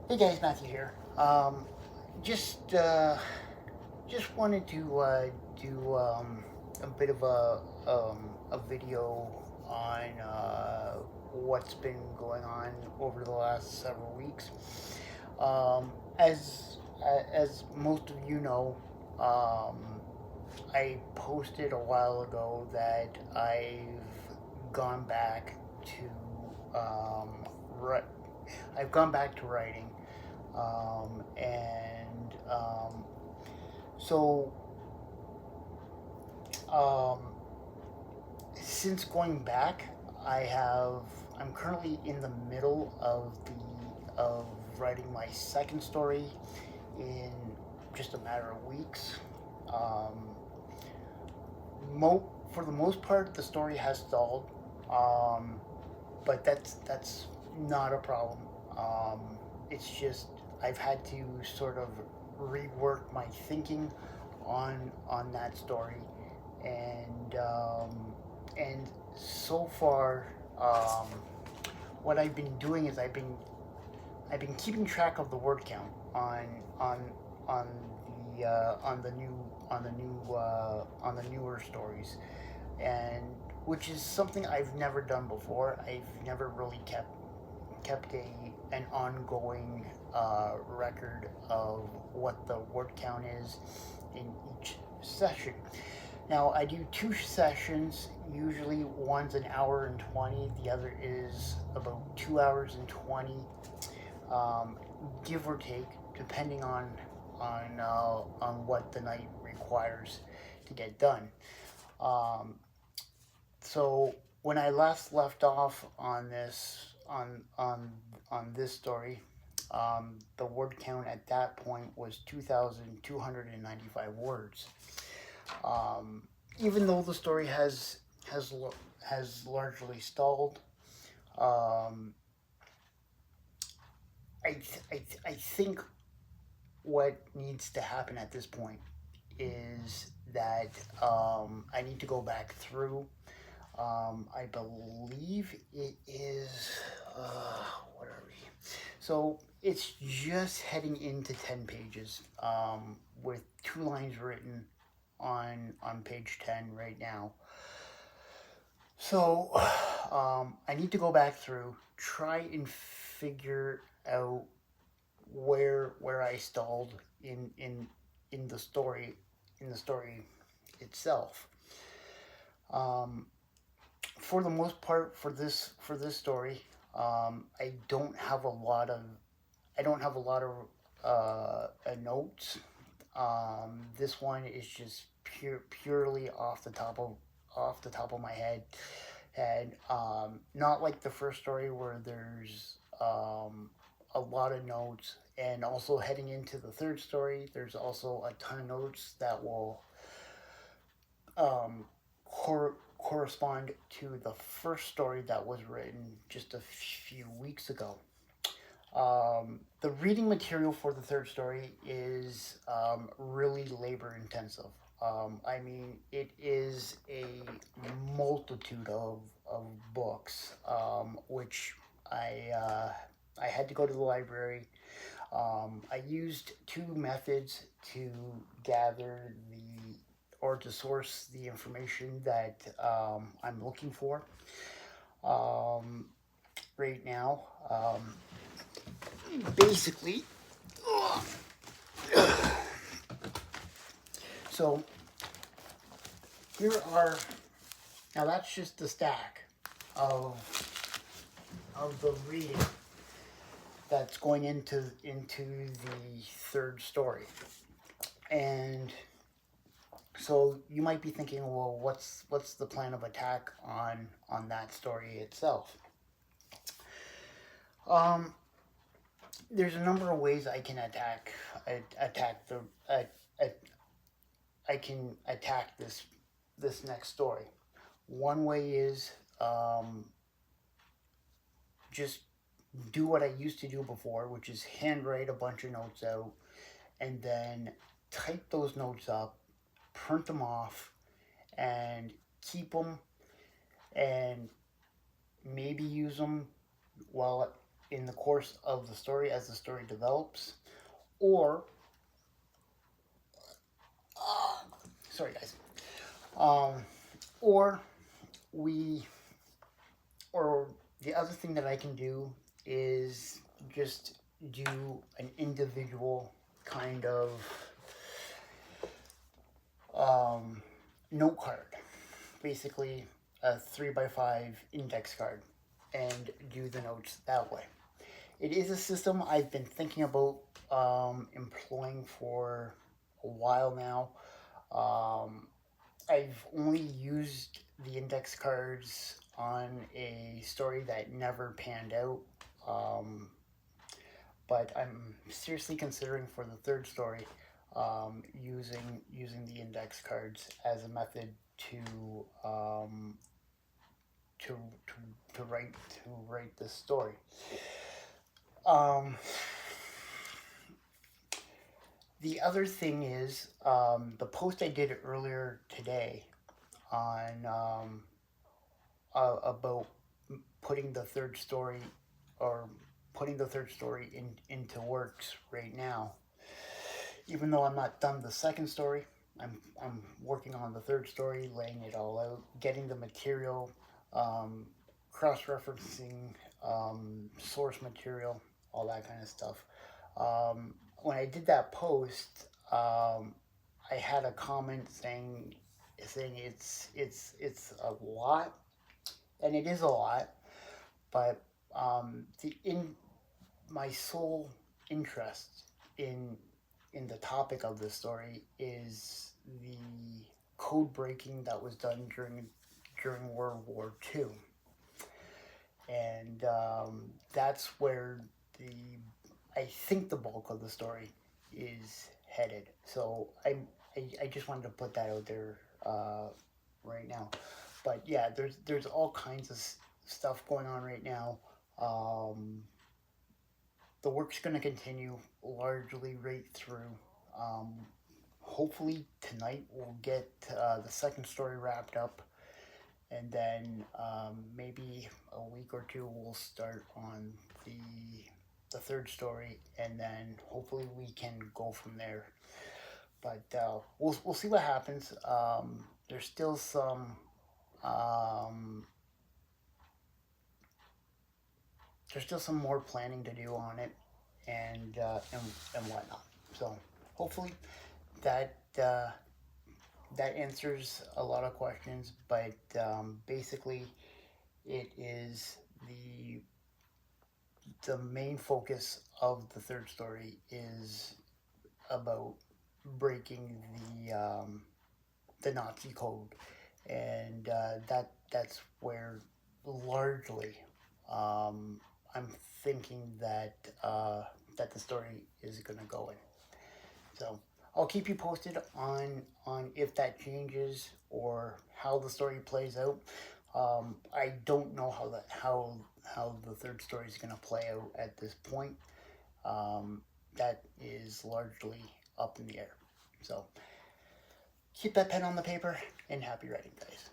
Hey guys, Matthew here. Just just wanted to do a bit of a video on what's been going on over the last several weeks. Um, as most of you know, I posted a while ago that I've gone back to I've gone back to writing, and so um, since going back, I'm currently in the middle of writing my second story in just a matter of weeks. Um, for the most part, the story has stalled, um, but that's not a problem. It's just I've had to sort of rework my thinking on that story, and and so far, um, what I've been doing is I've been keeping track of the word count on on on the new on the newer stories, and which is something I've never done before. I've never really kept an ongoing record of what the word count is in each session. Now I do two sessions. Usually one's an hour and 20. The other is about 2 hours and 20, um, give or take, depending on what the night requires to get done. Um, so when I last left off on this story, the word count at that point was 2,295 words. Um, Even though the story has has largely stalled, um, I think what needs to happen at this point is that I need to go back through. I believe it is. What are we? So it's just heading into 10 pages, with 2 lines written on page 10 right now. So I need to go back through, try and figure out where I stalled in the story itself. Um, for the most part, for this story, I don't have a lot of notes. This one is just purely off the top of my head, and not like the first story where there's a lot of notes. And also heading into the third story, there's also a ton of notes that will um, correspond to the first story that was written just a few weeks ago. The reading material for the third story is really labor intensive. I mean, it is a multitude of books, which I had to go to the library. I used two methods to gather the or to source the information that I'm looking for um, right now. Basically, so here are now that's just the stack of the reading that's going into the third story. And so you might be thinking, well, what's the plan of attack on that story itself? Um, there's a number of ways I can attack the uh, uh, I can attack this next story. One way is just do what I used to do before, which is handwrite a bunch of notes out and then type those notes up, print them off, and keep them, and maybe use them while in the course of the story as the story develops, or sorry guys, um, or we or the other thing that I can do is just do an individual kind of note card, basically a 3x5 index card, and do the notes that way. It is a system I've been thinking about employing for a while now. Um, I've only used the index cards on a story that never panned out. Um, but I'm seriously considering for the third story using the index cards as a method to to, to write this story. Um, the other thing is the post I did earlier today on about putting the third story or putting the third story into works right now. Even though I'm not done the second story, I'm working on the third story, laying it all out, getting the material, cross-referencing source material, all that kind of stuff. When I did that post, I had a comment saying it's a lot, and it is a lot, but the in my sole interest in the topic of the story is the code breaking that was done during World War II, and that's where the I think the bulk of the story is headed. So I just wanted to put that out there right now. But yeah, there's all kinds of stuff going on right now. Um, the work's going to continue largely right through. Um, Hopefully tonight we'll get the second story wrapped up, and then maybe a week or two we'll start on the third story, and then hopefully we can go from there. But we'll see what happens. There's still some um, there's still some more planning to do on it, and whatnot. So hopefully that that answers a lot of questions. But basically, it is the main focus of the third story is about breaking the Nazi code, and that's where largely I'm thinking that the story is going to go in. So I'll keep you posted on if that changes or how the story plays out. I don't know how the third story is going to play out at this point. That is largely up in the air. So keep that pen on the paper and happy writing, guys.